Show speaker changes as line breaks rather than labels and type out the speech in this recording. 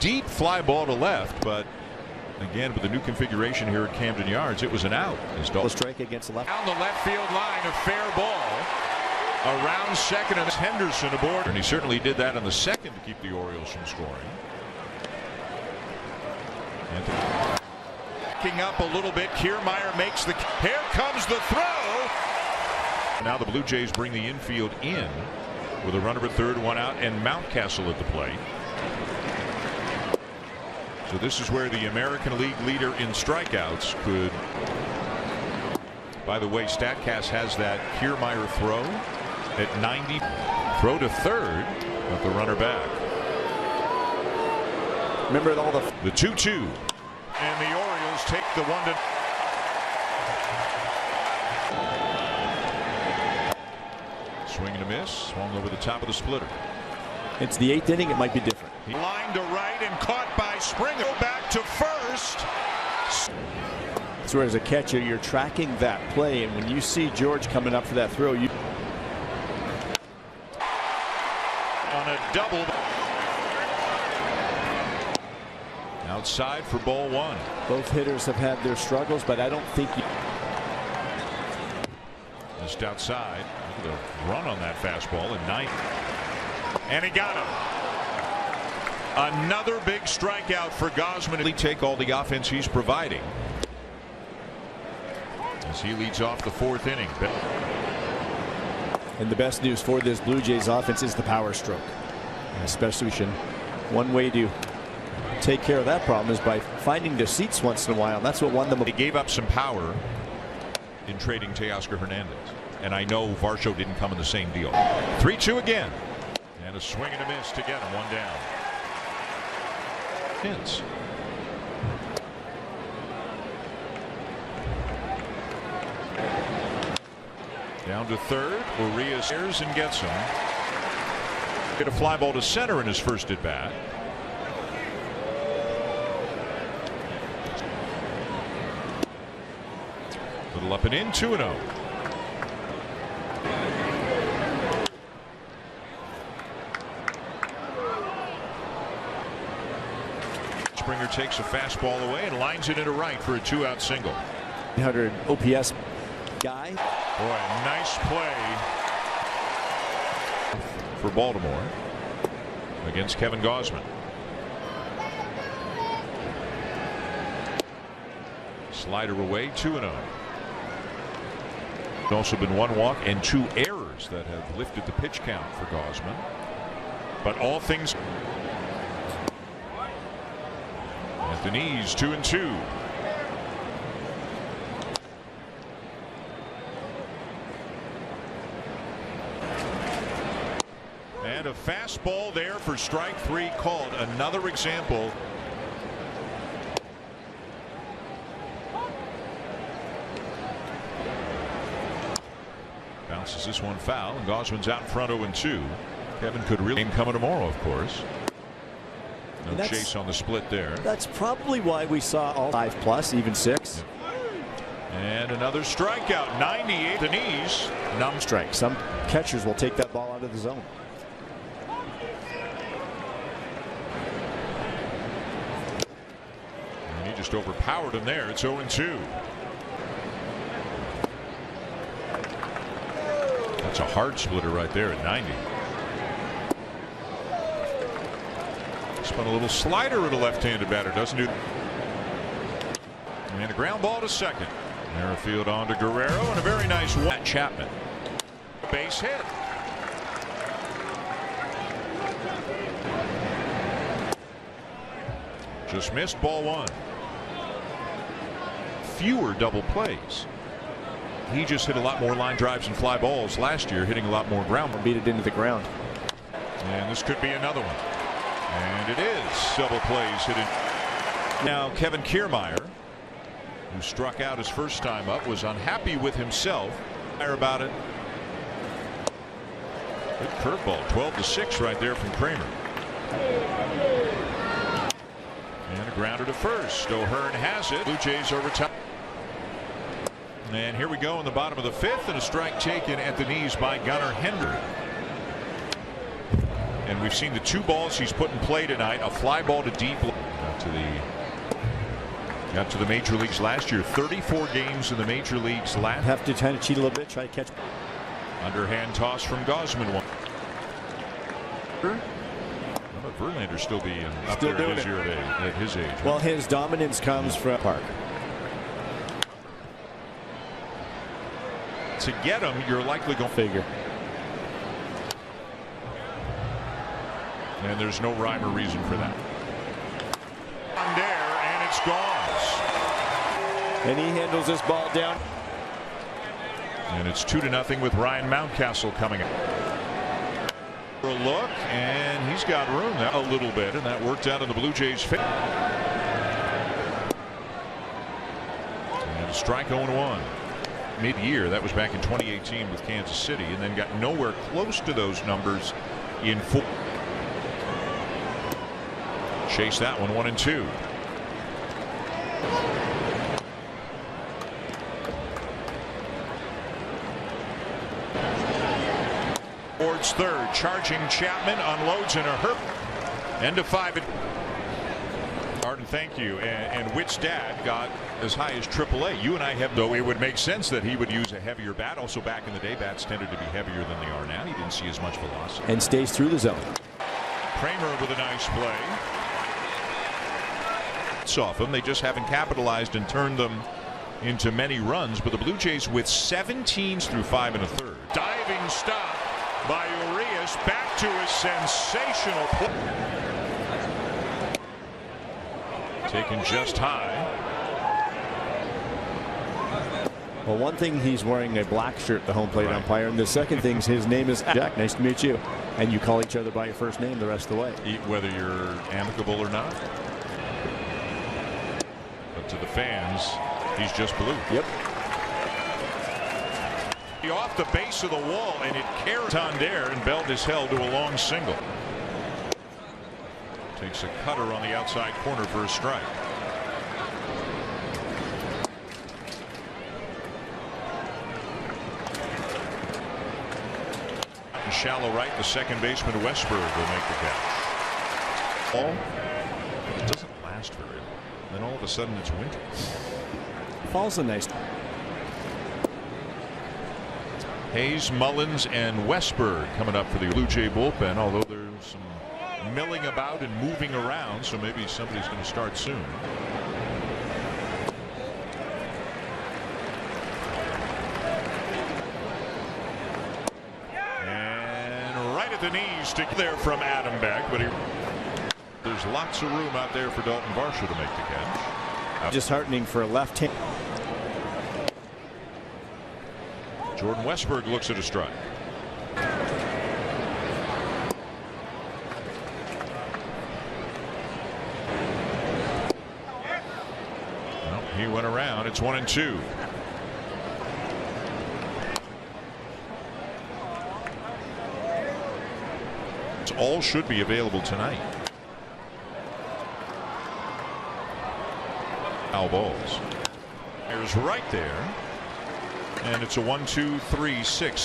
deep fly ball to left, but again with the new configuration here at Camden Yards, it was an out.
The strike against the left.
Down the left field line, a fair ball around second, and Henderson aboard, and he certainly did that in the second to keep the Orioles from scoring. Backing up a little bit, Kiermaier makes the. Here comes the throw. Now the Blue Jays bring the infield in with a runner at third, one out, and Mountcastle at the plate. So this is where the American League leader in strikeouts could. By the way, Statcast has that Kiermaier throw at 90. Throw to third with the runner back.
Remember all the
2-2, and the Orioles take the 1-. Swing and a miss, swung over the top of the splitter.
It's the 8th inning. It might be different.
Line to right and caught by Springer. Back to first.
So as a catcher, you're tracking that play, and when you see George coming up for that throw, you
on a double. Outside for ball one.
Both hitters have had their struggles, but I don't think you.
Just outside. Look at the run on that fastball at 90. And he got him. Another big strikeout for Gausman. He take all the offense he's providing as he leads off the 4th inning.
And the best news for this Blue Jays offense is the power stroke, especially one way to take care of that problem is by finding their seats once in a while. And that's what won them.
They gave up some power in trading Teoscar Hernandez, and I know Varsho didn't come in the same deal. 3-2 again, and a swing and a miss to get him, one down. Hits. Down to third, Urias airs and gets him. Get a fly ball to center in his first at bat. Little up and in, 2-0. Springer takes a fastball away and lines it into right for a 2-out single.
100 OPS guy.
Boy, nice play for Baltimore against Kevin Gausman. Slider away, 2-0. Also been 1 walk and 2 errors that have lifted the pitch count for Gausman. But all things at the knees, 2-2. And a fastball there for strike 3 called. Another example. Bounces this one foul, and Gausman's out in front 0-2. Kevin could really game coming tomorrow, of course. No chase on the split there.
That's probably why we saw all 5+, even 6.
And another strikeout, 98 the knees.
Numb strike. Some catchers will take that ball out of the zone.
And he just overpowered him there. It's 0-2. That's a hard splitter right there at 90. Spun a little slider at a left-handed batter. Doesn't do. And a ground ball to second. Merrifield on to Guerrero, and a very nice one. Chapman. Base hit. Just missed, ball 1. Fewer double plays. He just hit a lot more line drives and fly balls last year, hitting a lot more ground.
Beat it into the ground.
And this could be another one. And it is double plays hit in. Now Kevin Kiermaier, who struck out his first time up, was unhappy with himself. About it. Good curveball, 12-6 right there from Kramer. And a grounder to first. O'Hearn has it. Blue Jays are retired. And here we go in the bottom of the 5th, and a strike taken at the knees by Gunnar Hendry. And we've seen the 2 balls he's put in play tonight. A fly ball to deep. Got to the major leagues last year. 34 games in the major leagues last.
Have to kind of cheat a little bit, try to catch.
Underhand toss from Gausman. Verlander still being up there at his age.
Well, his dominance comes from Park.
To get him, you're likely going to
figure.
And there's no rhyme or reason for that. On there, and it's gone.
And he handles this ball down.
And it's 2-0 with Ryan Mountcastle coming up. For a look, and he's got room a little bit, and that worked out in the Blue Jays' favor. And a strike 0-1. Mid-year, that was back in 2018 with Kansas City, and then got nowhere close to those numbers in 4. Chase that one, 1-2. Towards third, charging Chapman, unloads in a hurt. End of 5. Arden, thank you. And Witt's dad got as high as AAA. You and I have, though it would make sense that he would use a heavier bat. Also, back in the day, bats tended to be heavier than they are now. He didn't see as much velocity.
And stays through the zone.
Kramer with a nice play. It's off them. They just haven't capitalized and turned them into many runs. But the Blue Jays with 17 through 5 1/3. Diving stop by Urias, back to a sensational play. Taken just high.
Well, one thing, he's wearing a black shirt, the home plate umpire, and the second thing is his name is Jack. Nice to meet you. And you call each other by your first name the rest of the way,
whether you're amicable or not. But to the fans, he's just blue.
Yep.
Off the base of the wall, and it carries on there, and Belt is held to a long single. Takes a cutter on the outside corner for a strike. Shallow right, the second baseman Westberg will make the catch. It doesn't last very long. Then all of a sudden it's winter.
Fall's a nice.
Hayes, Mullins, and Westberg coming up for the Blue Jay bullpen, although there's some milling about and moving around, so maybe somebody's going to start soon. And right at the knees to there from Adam Beck, but there's lots of room out there for Dalton Varsho to make the catch.
Disheartening for a left hand.
Jordan Westberg looks at a strike. Well, he went around. It's 1-2. It's all should be available tonight. Foul balls. There's right there. And it's a 1, 2, 3, 6.